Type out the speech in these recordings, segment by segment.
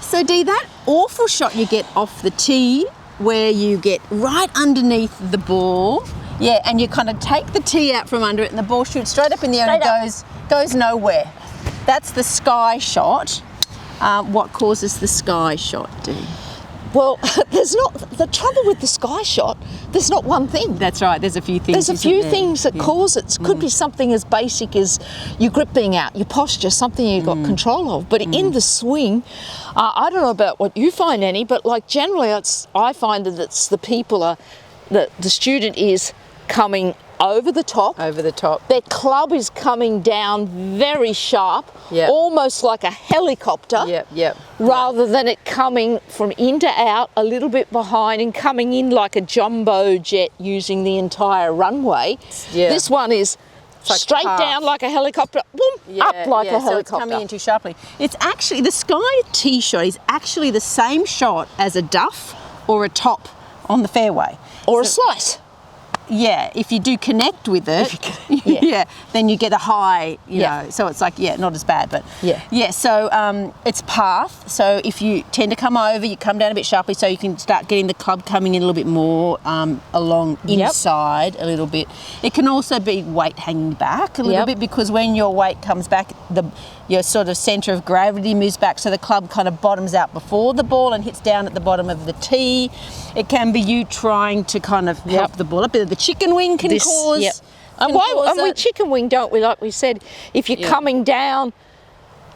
So Dee, that awful shot you get off the tee where you get right underneath the ball, yeah, and you kind of take the tee out from under it and the ball shoots straight up in the air and it goes nowhere. That's the sky shot. What causes the sky shot, Dee? Well, the trouble with the sky shot, there's not one thing. That's right, there's a few things. There's a few things that cause it. It could be something as basic as your grip being out, your posture, something you've got control of. But in the swing, I don't know about what you find, Annie, but like generally I find that it's the people, the student is coming over the top. Over the top. Their club is coming down very sharp, almost like a helicopter, rather than it coming from in to out, a little bit behind and coming in like a jumbo jet using the entire runway. Yeah. This one is like straight down like a helicopter, boom, up like a helicopter. So it's coming in too sharply. It's actually, the sky tee shot is actually the same shot as a duff or a top on the fairway. Or a slice. Yeah, if you do connect with it, then you get a high, you know, so it's like, not as bad, but so it's path. So if you tend to come over, you come down a bit sharply so you can start getting the club coming in a little bit more along inside a little bit. It can also be weight hanging back a little bit, because when your weight comes back, your sort of centre of gravity moves back, so the club kind of bottoms out before the ball and hits down at the bottom of the tee. It can be you trying to kind of help the ball up. The chicken wing can cause. And we chicken wing, don't we? Like we said, if you're coming down,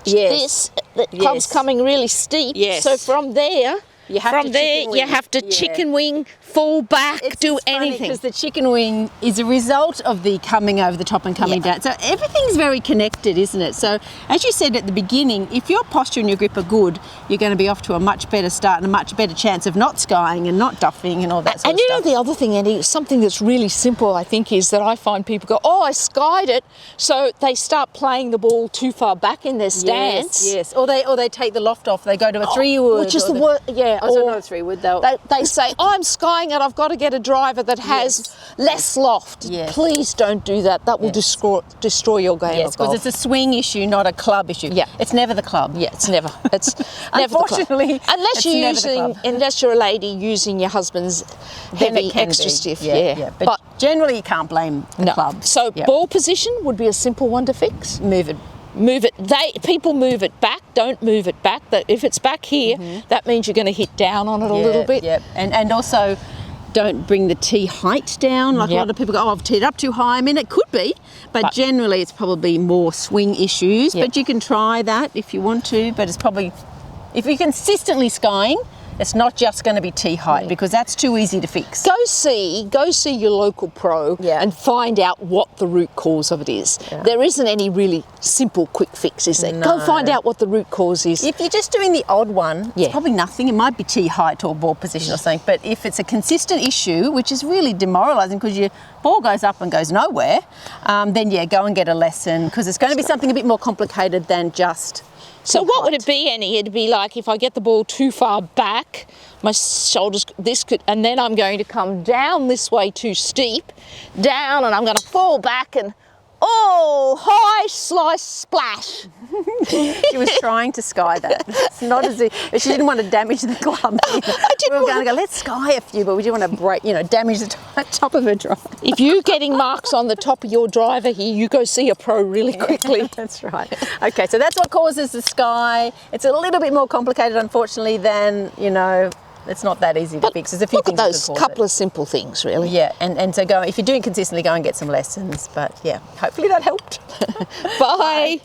the club's coming really steep. Yes. So from there, you have to chicken wing, fall back, do anything. Because the chicken wing is a result of the coming over the top and coming down. So everything's very connected, isn't it? So as you said at the beginning, if your posture and your grip are good, you're going to be off to a much better start and a much better chance of not skying and not duffing and all that sort of stuff. And you know the other thing, Andy, something that's really simple, I think, is that I find people go, oh, I skied it, so they start playing the ball too far back in their stance. Yes. Or they take the loft off. They go to a 3-wood. Which is the worst. Yeah. Or not a 3-wood though. They say, oh, I'm skying it, I've got to get a driver that has less loft. Yes. Please don't do that. That will destroy your game of golf. Yes, because it's a swing issue, not a club issue. Yeah. It's never the club. Yeah, it's never. It's never unfortunately, the club. Unless you're a lady using your husband's heavy extra stiff. Yeah. But generally you can't blame the club. So ball position would be a simple one to fix. Move it. People move it back. Don't move it back. That if it's back here, that means you're going to hit down on it a little bit. Yeah, and also don't bring the tee height down. Like a lot of people go, oh, I've teed up too high. I mean, it could be, but generally it's probably more swing issues. But you can try that if you want to. But it's probably, if you're consistently skying, it's not just going to be tee height, because that's too easy to fix. Go see your local pro and find out what the root cause of it is. Yeah. There isn't any really simple quick fix, is there? No. Go find out what the root cause is. If you're just doing the odd one, it's probably nothing. It might be tee height or ball position or something. But if it's a consistent issue, which is really demoralising because your ball goes up and goes nowhere, then go and get a lesson, because it's going to be something a bit more complicated than just. So what would it be, Annie? It'd be like if I get the ball too far back, my shoulders, and then I'm going to come down this way too steep, down, and I'm going to fall back and, high slice splash. She was trying to sky that. It's not as if she didn't want to damage the club. We were going to go, let's sky a few, but we didn't want to damage the top of her driver. If you're getting marks on the top of your driver here, you go see a pro really quickly. That's right. Okay, so that's what causes the sky. It's a little bit more complicated, unfortunately, than, it's not that easy to fix. There's a few look things at those couple of simple things, really. Yeah, and so if you're doing it consistently, go and get some lessons. But hopefully that helped. Bye.